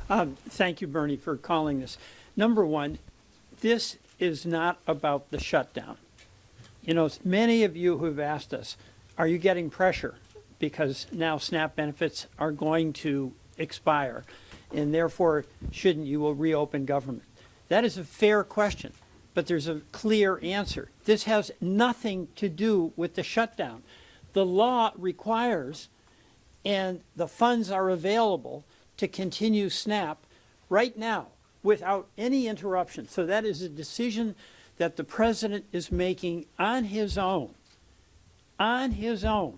Thank you, Bernie, for calling this. Number one, this is not about the shutdown. You know, many of you who have asked us, are you getting pressure? Because now SNAP benefits are going to expire, and therefore, shouldn't you reopen government? That is a fair question, but there's a clear answer. This has nothing to do with the shutdown. The law requires, and the funds are available to continue SNAP right now without any interruption. So that is a decision that the president is making on his own, to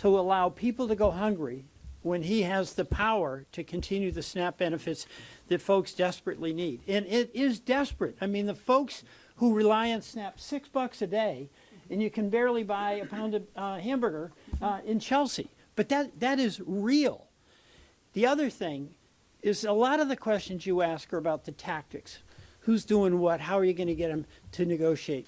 allow people to go hungry when he has the power to continue the SNAP benefits that folks desperately need. And it is desperate. I mean, the folks who rely on SNAP, $6 a day, and you can barely buy a pound of hamburger in Chelsea. But that is real. The other thing is a lot of the questions you ask are about the tactics. Who's doing what? How are you going to get them to negotiate?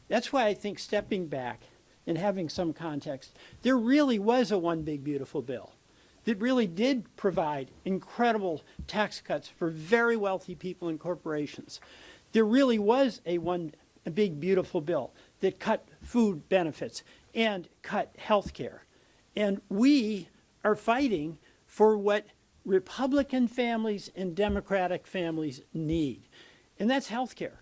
That's why I think stepping back and having some context, there really was a one big beautiful bill that really did provide incredible tax cuts for very wealthy people and corporations. There really was a big beautiful bill that cut food benefits and cut health care. And we are fighting for what Republican families and Democratic families need. And that's health care.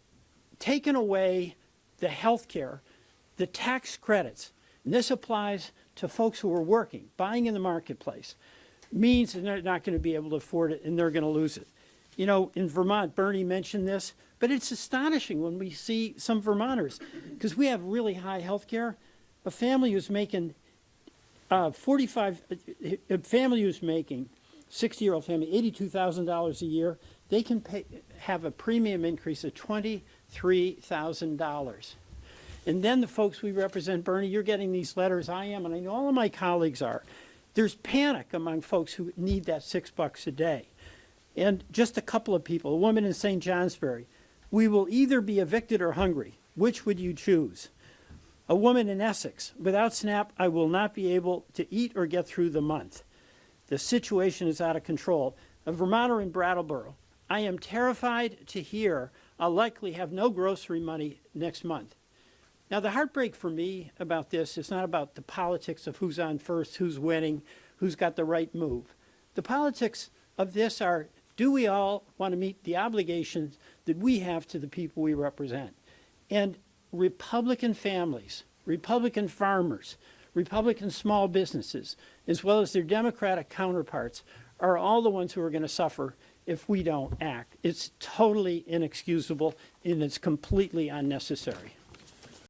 Taking away the health care, the tax credits, and this applies to folks who are working, buying in the marketplace, means that they're not going to be able to afford it and they're going to lose it. You know, in Vermont, Bernie mentioned this, but it's astonishing when we see some Vermonters, because we have really high health care. A family who's making 60-year-old family, $82,000 a year, they can have a premium increase of $23,000. And then the folks we represent, Bernie, you're getting these letters, I am, and I know all of my colleagues are. There's panic among folks who need that $6 a day. And just a couple of people, a woman in St. Johnsbury, we will either be evicted or hungry. Which would you choose? A woman in Essex, without SNAP, I will not be able to eat or get through the month. The situation is out of control. A Vermonter in Brattleboro, I am terrified to hear I'll likely have no grocery money next month. Now, the heartbreak for me about this is not about the politics of who's on first, who's winning, who's got the right move. The politics of this are, do we all want to meet the obligations that we have to the people we represent? And Republican families, Republican farmers, Republican small businesses, as well as their Democratic counterparts, are all the ones who are going to suffer if we don't act. It's totally inexcusable and it's completely unnecessary.